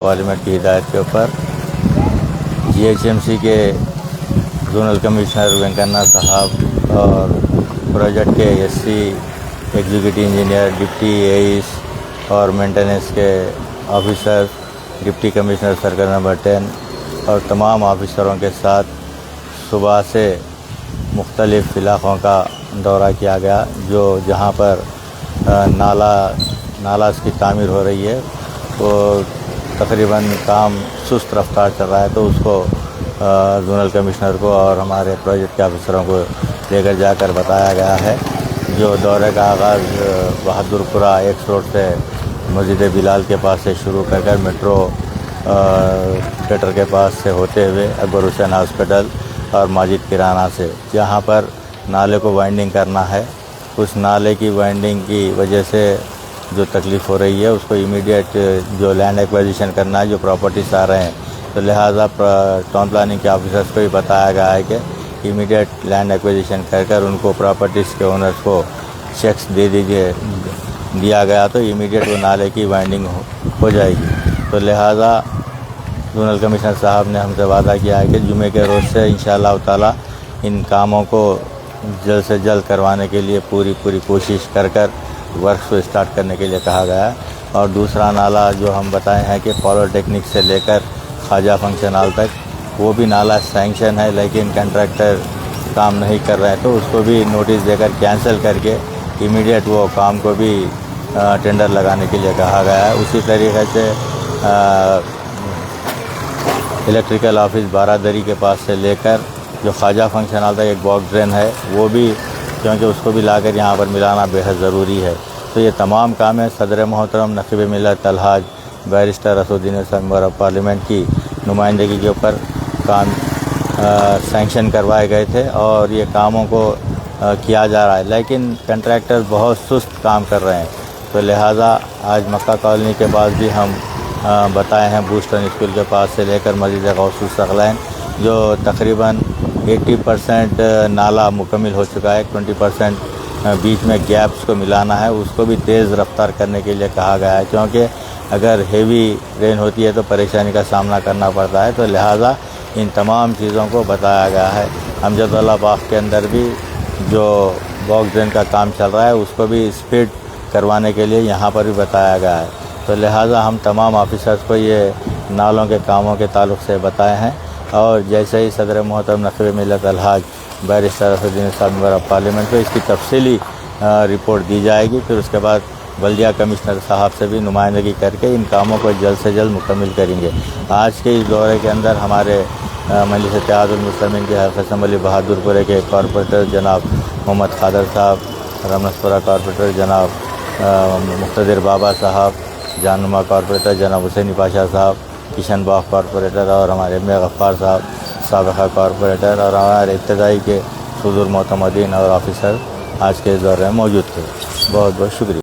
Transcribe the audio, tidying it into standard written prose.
Parliament की हिदायत के ऊपर GHMC के जोनल कमिश्नर वेंकन्ना साहब और प्रोजेक्ट के SC executive engineer, deputy AEs और मेंटेनेंस के officer, deputy commissioner circle number 10 और तमाम ऑफिसरों के साथ सुबह से मुख्तलिफ़ इलाक़ों का दौरा किया गया। जो जहाँ पर नाला की तामीर हो रही है वो तकरीबन काम सुस्त रफ्तार चल रहा है, तो उसको जोनल कमिश्नर को और हमारे प्रोजेक्ट के ऑफिसरों को लेकर जाकर बताया गया है। जो दौरे का आगाज़ बहादुरपुरा एक्स रोड से मस्जिद बिलाल के पास से शुरू कर मेट्रो थिएटर के पास से होते हुए अकबर हुसैन हॉस्पिटल और माजिद किराना से, जहाँ पर नाले को वाइंडिंग करना है। उस नाले की वाइंडिंग की वजह से जो तकलीफ़ हो रही है उसको इमीडिएट जो लैंड एक्विजिशन करना है, जो प्रॉपर्टीज़ आ रहे हैं, तो लिहाजा टाउन प्लानिंग के ऑफिसर्स को भी बताया गया है कि इमीडिएट लैंड एक्विजिशन कर उनको प्रॉपर्टीज़ के ओनर्स को चेक्स दिया गया तो इमीडिएट वो नाले की वाइंडिंग हो जाएगी। तो लिहाजा जोनल कमिश्नर साहब ने हमसे वादा किया है कि जुमे के रोज़ से इंशाअल्लाह ताला इन कामों को जल्द से जल्द करवाने के लिए पूरी कोशिश कर वर्क को स्टार्ट करने के लिए कहा गया है। और दूसरा नाला जो हम बताए हैं कि पॉलिटेक्निक से लेकर ख्वाजा फंक्शन हॉल तक, वो भी नाला सैंक्शन है लेकिन कंट्रैक्टर काम नहीं कर रहे हैं, तो उसको भी नोटिस देकर कैंसिल करके इमीडिएट वो काम को भी टेंडर लगाने के लिए कहा गया है। उसी तरीके से इलेक्ट्रिकल ऑफिस बारादरी के पास से लेकर जो ख्वाजा फंक्शन हॉल तक एक बॉक्स ड्रेन है, वो भी क्योंकि उसको भी लाकर यहाँ पर मिलाना बेहद ज़रूरी है। तो ये तमाम काम सदर मोहतरम नक़ीब मिल्लत अलहाज barrister Asaduddin member of parliament की नुमाइंदगी के ऊपर काम सैंक्शन करवाए गए थे और ये कामों को किया जा रहा है, लेकिन कंट्रैक्टर बहुत सुस्त काम कर रहे हैं। तो लिहाजा आज मक्का कॉलोनी के बाद भी हम बताए हैं बूस्टन स्कूल के पास से लेकर मस्जिद गौसुस सगलैन, जो तकरीबन 80% नाला मुकम्मल हो चुका है, 20% बीच में गैप्स को मिलाना है, उसको भी तेज़ रफ्तार करने के लिए कहा गया है, क्योंकि अगर हेवी रेन होती है तो परेशानी का सामना करना पड़ता है। तो लिहाजा इन तमाम चीज़ों को बताया गया है। अमजदुल्ला बाग के अंदर भी जो बॉक्स ड्रेन का काम चल रहा है उसको भी स्पीड करवाने के लिए यहाँ पर भी बताया गया है। तो लिहाजा हम तमाम ऑफिसर्स को ये नालों के कामों के ताल्लुक़ से बताए हैं और जैसे ही सदर मोहतरम नक़ीब मिल्लत अलहाज बैरिस्टर असदुद्दीन साहब मेंबर ऑफ पार्लियामेंट को इसकी तफसीली रिपोर्ट दी जाएगी। फिर उसके बाद बल्दिया कमिश्नर साहब से भी नुमाइंदगी करके इन कामों को जल्द से जल्द मुकम्मल करेंगे। आज के इस दौरे के अंदर हमारे मजलिस इत्तेहादुल मुस्लिमीन के हल्का असम्बली बहादुरपुरे के कॉरपोरेटर जनाब मोहम्मद खादर साहब, रमनसपुरा कॉरपोरेटर जनाब मुख्तदिर बाबा साहब, जाननुमा कॉरपोरेटर जनाब हुसैनी पाशा साहब, किशन बाग कॉरपोरेटर और हमारे गफ्फार साहब साबिक़ा कॉरपोरेटर और हमारे इब्तदाई के सुदूर मोतमदीन और ऑफिसर आज के इस दौरे में मौजूद थे। बहुत बहुत शुक्रिया।